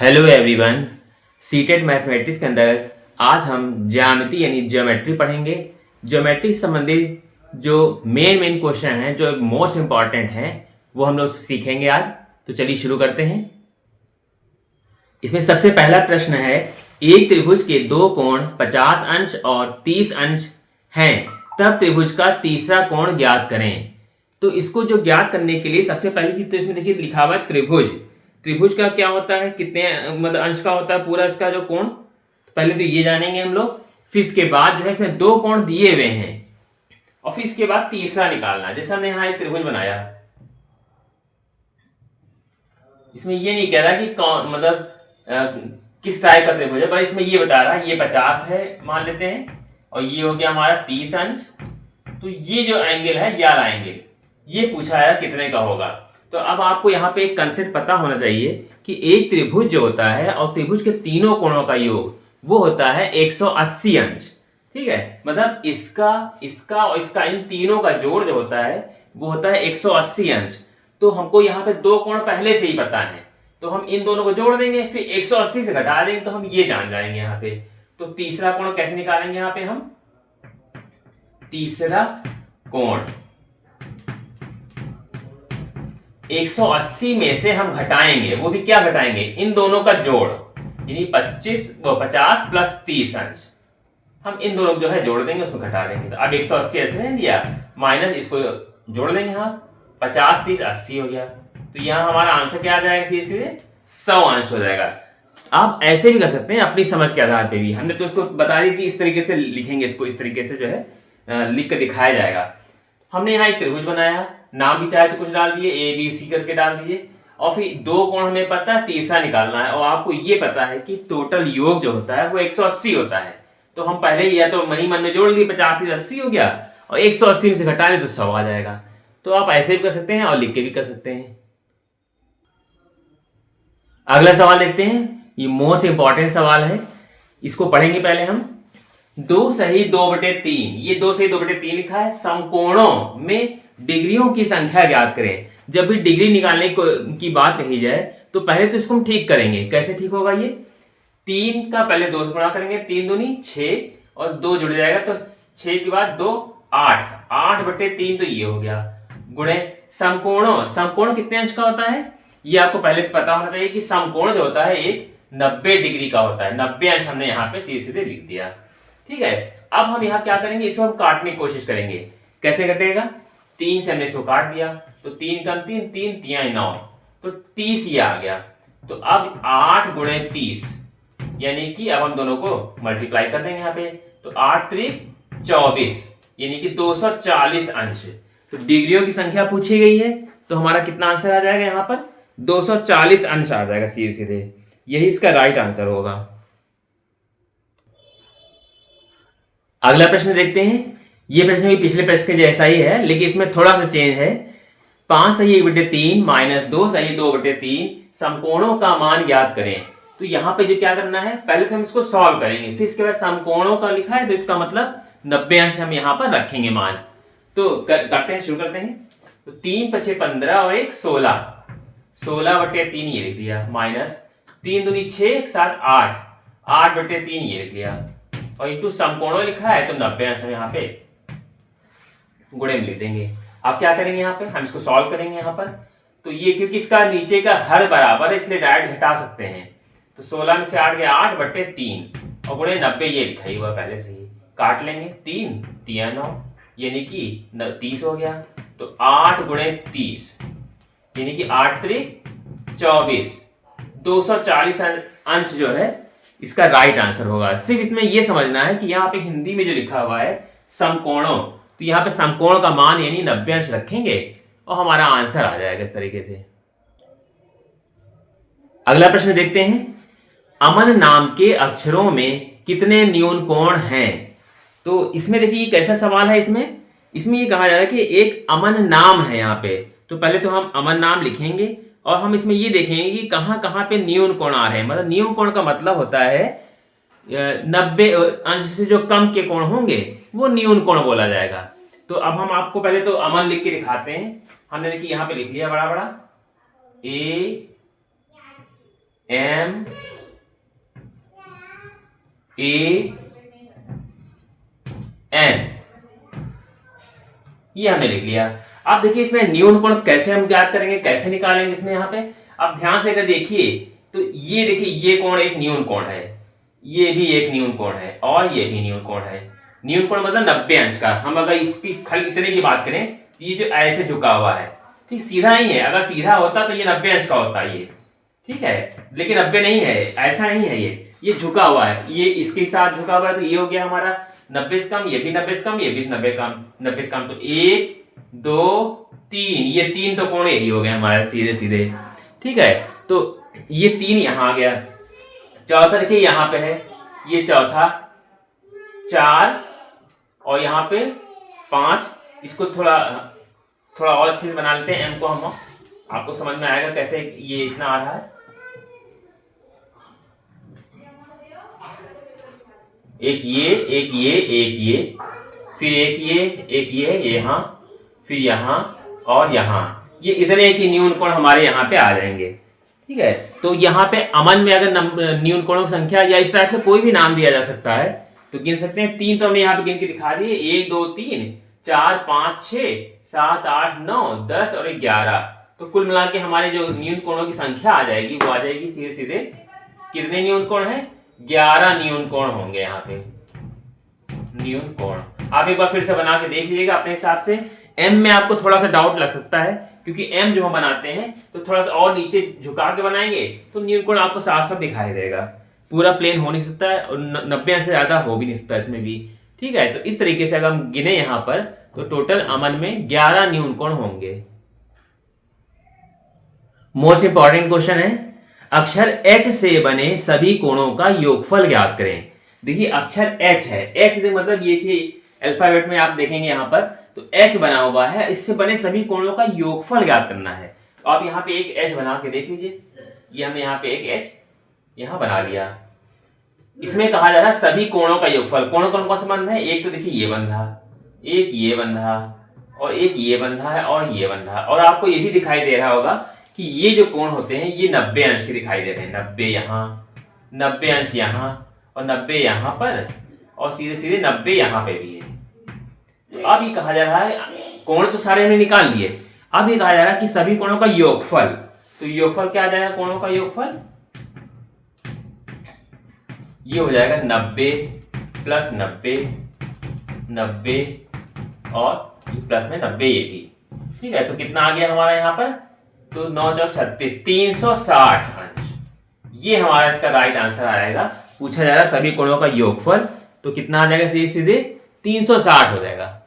Hello everyone. Seated mathematics के अंदर आज हम ज्यामिति यानी ज्योमेट्री पढ़ेंगे। ज्योमेट्री से संबंधित जो मेन क्वेश्चन हैं, जो मोस्ट इम्पॉर्टेंट हैं, वो हम लोग सीखेंगे आज। तो चलिए शुरू करते हैं। इसमें सबसे पहला प्रश्न है, एक त्रिभुज के दो कोण 50 अंश और 30 अंश हैं, तब त्रिभुज का तीसरा कोण ज्ञात करें। तो इसको जो ज्ञात करने के लिए सबसे पहली चीज तो इसमें देखिए लिखा हुआ है त्रिभुज। त्रिभुज का क्या होता है, कितने मतलब अंश का होता है पूरा इसका जो कोण। तो पहले तो ये जानेंगे हम लोग, फिर इसके बाद जो है इसमें दो कोण दिए हुए हैं और फिर इसके बाद तीसरा निकालना है। जैसे हमने यहाँ एक त्रिभुज बनाया, इसमें ये नहीं कह रहा कि कौन मतलब किस टाइप का त्रिभुज है, पर इसमें ये बता रहा है ये 50 है मान लेते हैं और ये हो गया हमारा 30 अंश। तो ये जो एंगल है ये वाला एंगल, ये पूछा है कितने का होगा। तो अब आपको यहाँ पे एक कंसेप्ट पता होना चाहिए कि एक त्रिभुज जो होता है और त्रिभुज के तीनों कोणों का योग वो होता है 180 अंश। ठीक है, मतलब इसका इसका और इसका इन तीनों का जोड़ जो होता है वो होता है 180 अंश। तो हमको यहाँ पे दो कोण पहले से ही पता है, तो हम इन दोनों को जोड़ देंगे, फिर 180 से घटा देंगे तो हम ये जान जाएंगे यहाँ पे। तो तीसरा कोण कैसे निकालेंगे यहाँ पे हम, तीसरा कोण 180 में से हम घटाएंगे, वो भी क्या घटाएंगे, इन दोनों का जोड़, यानी 50 प्लस 30 अंश। हम इन दोनों को जो है जोड़ देंगे, उसमें घटा देंगे। तो अब 180 ऐसे नहीं दिया, माइनस इसको जोड़ देंगे, हाँ 50 30 80 हो गया। तो यहाँ हमारा आंसर क्या आ जाएगा, सीधे सीधे 100 अंश हो जाएगा। आप ऐसे भी कर सकते हैं अपनी समझ के आधार पे भी। हमने तो उसको बता दी थी इस तरीके से लिखेंगे, इसको इस तरीके से जो है लिख कर दिखाया जाएगा। हमने यहाँ एक त्रिभुज बनाया, नाम भी चाहे तो कुछ डाल दिए, ए बी सी करके डाल दिए, और फिर दो कोण हमें पता है, तीसरा निकालना है। और आपको ये पता है कि टोटल योग जो होता है वो 180 होता है। तो हम पहले ही या तो मन में जोड़ लिए, 50 30 80 हो गया और 180 से घटा ले तो 100 आ जाएगा। तो आप ऐसे भी कर सकते हैं और लिख के भी कर सकते हैं। अगला सवाल देखते हैं, ये मोस्ट इंपॉर्टेंट सवाल है, इसको पढ़ेंगे पहले हम। 2 सही 2/3, ये 2 सही 2/3 लिखा है। समकोणों में डिग्रियों की संख्या ज्ञात करें। जब भी डिग्री निकालने की बात कही जाए तो पहले तो इसको हम ठीक करेंगे। कैसे ठीक होगा, ये 3 का पहले 2 से गुणा करेंगे, 3 दूनी 6 और 2 जुड़ जाएगा तो 6 के बाद 2 8, 8/3 तो ये हो गया, गुणे समकोणों। समकोण कितने अंश का होता है ये आपको पहले से पता होना चाहिए कि समकोण जो होता है एक 90 डिग्री का होता है। 90 अंश हमने यहाँ पे सीधे सीधे लिख दिया। ठीक है, अब हम यहाँ क्या करेंगे, इसको हम काटने की कोशिश करेंगे। कैसे कटेगा, 3 से हमने इसको काट दिया तो 3 कम 3 3 3 9, तो 30 ये आ गया। तो अब 8 गुणे 30, यानी कि अब हम दोनों को मल्टीप्लाई कर देंगे यहाँ पे। तो 8 त्रिक 24, यानी कि 240 अंश। तो डिग्रियों की संख्या पूछी गई है तो हमारा कितना आंसर आ जाएगा यहाँ पर, 240 अंश आ जाएगा सीधे सीधे। यही इसका राइट आंसर होगा। अगला प्रश्न देखते हैं। ये प्रश्न भी पिछले प्रश्न के जैसा ही है, लेकिन इसमें थोड़ा सा चेंज है। 5 सही 1/3 माइनस 2 सही 2/3 समकोणों का मान ज्ञात करें। तो यहाँ पे जो क्या करना है, पहले तो हम इसको सॉल्व करेंगे, फिर इसके बाद समकोणों का लिखा है तो इसका मतलब 90 अंश हम यहाँ पर रखेंगे मान। तो करते हैं, शुरू करते हैं। तो 3 5 15 और 1 16, 16/3 ये लिख दिया, माइनस 3 दूनी 6 7 8, 8/3 ये लिख लिया, और इंटू समकोणों लिखा है तो 90 अंश हम यहाँ पे गुणे में लिख देंगे। अब क्या करेंगे, यहाँ पे हम इसको सॉल्व करेंगे यहाँ पर। तो ये क्योंकि इसका नीचे का हर बराबर है इसलिए डायरेक्ट घटा सकते हैं। तो 16 में से 8 गया 8/3 और गुणे 90 ये लिखा ही हुआ पहले से ही, काट लेंगे 3 3 9, यानी कि 30 हो गया। तो 8 गुणे 30 यानी कि 8 त्रिक 24, 240 अंश जो है इसका राइट आंसर होगा। सिर्फ इसमें यह समझना है कि यहाँ पे हिंदी में जो लिखा हुआ है समकोणों, तो यहाँ पे समकोण का मान यानी 90 अंश रखेंगे और हमारा आंसर आ जाएगा इस तरीके से। अगला प्रश्न देखते हैं। अमन नाम के अक्षरों में कितने न्यून कोण हैं। तो इसमें देखिए कैसा सवाल है, इसमें ये कहा जा रहा है कि एक अमन नाम है यहाँ पे। तो पहले तो हम अमन नाम लिखेंगे और हम इसमें ये देखेंगे कि कहाँ कहाँ पे न्यून कोण आ रहे हैं। मतलब न्यून कोण का मतलब होता है 90 अंश से जो कम के कोण होंगे वो न्यून कोण बोला जाएगा। तो अब हम आपको पहले तो अमन लिख के दिखाते हैं। हमने देखिए यहाँ पे लिख लिया बड़ा बड़ा A एम ए एन, ये हमने लिख लिया। अब देखिए इसमें न्यून कोण कैसे हम ज्ञात करेंगे, कैसे निकालेंगे इसमें यहाँ पे। अब ध्यान से अगर देखिए तो ये देखिए ये कोण एक न्यून कोण है, ये भी एक न्यून कोण है और ये भी न्यून कोण है। न्यून कोण मतलब 90 अंश का। हम अगर इसकी खाली इतने की बात करें, ये जो ऐसे झुका हुआ है, ठीक, सीधा नहीं है। अगर सीधा होता तो ये 90 अंश का होता ये, ठीक है, लेकिन 90 नहीं है, ऐसा नहीं है, ये झुका हुआ है, ये इसके साथ झुका हुआ है, तो ये हो गया हमारा 90 से कम, ये भी 90 से कम, ये भी 90 से कम, तो 1 2 3, ये 3 तो कोण यही हो गए हमारे सीधे सीधे, ठीक है। तो ये 3 यहां आ गया। चौथा देखिए यहां पे है, ये चौथा 4 और यहाँ पे 5। इसको थोड़ा और अच्छे से बना लेते हैं एम को हम, आपको समझ में आएगा कैसे ये इतना आ रहा है। एक ये, फिर एक ये यहाँ, फिर यहाँ और यहाँ, ये इतने की न्यून कोण हमारे यहाँ पे आ जाएंगे, ठीक है। तो यहाँ पे अमन में अगर न्यून कोणों की संख्या या इस टाइप से कोई भी नाम दिया जा सकता है तो गिन सकते हैं। 3 तो हमने यहाँ पे गिन के दिखा दिए, 1 2 3 4 5 6 7 8 9 10 और 11। तो कुल मिला के हमारे जो न्यून कोणों की संख्या आ जाएगी वो आ जाएगी सीधे सीधे, कितने न्यून कोण है, 11 न्यून कोण होंगे यहाँ पे, न्यून कोण। आप एक बार फिर से बना के देख लीजिएगा अपने हिसाब से। एम में आपको थोड़ा सा डाउट लग सकता है क्योंकि एम जो हम बनाते हैं तो थोड़ा सा और नीचे झुका के बनाएंगे तो न्यून कोण आपको साफ साफ दिखाई देगा। पूरा प्लेन हो नहीं सकता है और 90 से ज्यादा हो भी नहीं सकता इसमें भी, ठीक है। तो इस तरीके से अगर हम गिने यहाँ पर तो टोटल अमन में 11 न्यून कोण होंगे। मोस्ट इंपॉर्टेंट क्वेश्चन है, अक्षर H से बने सभी कोणों का योगफल ज्ञात करें। देखिए अक्षर H है, H मतलब ये थी अल्फाबेट में आप देखेंगे यहाँ पर तो H बना हुआ है, इससे बने सभी कोणों का योगफल ज्ञात करना है। तो आप यहाँ पे एक H बना के देख लीजिए, ये हमने यहाँ पे एक H यहाँ बना लिया। इसमें कहा जा रहा है सभी कोणों का योगफल। कोण कौन कौन सा बंधा है, एक तो देखिए ये बंधा, एक ये बंधा और एक ये बंधा है और ये बंधा। और आपको ये भी दिखाई दे रहा होगा कि ये जो कोण होते हैं ये 90 अंश के दिखाई दे रहे हैं, 90 यहाँ, 90 अंश यहाँ और 90 यहाँ पर और सीधे सीधे 90 यहाँ पे भी है। तो अब ये कहा जा रहा है, कोण तो सारे हमने निकाल लिए, अब ये कहा जा रहा है कि सभी कोणों का योगफल। तो योगफल क्या आ जाएगा, कोणों का योगफल ये हो जाएगा 90 प्लस 90, 90 और प्लस में 90 ये भी, ठीक है। तो कितना आ गया हमारा यहाँ पर, तो 9 चौक 36, 360 अंश। ये हमारा इसका राइट आंसर आएगा। पूछा जा रहा है सभी कोणों का योगफल, तो कितना आ जाएगा, सीधे सीधे 360 हो जाएगा।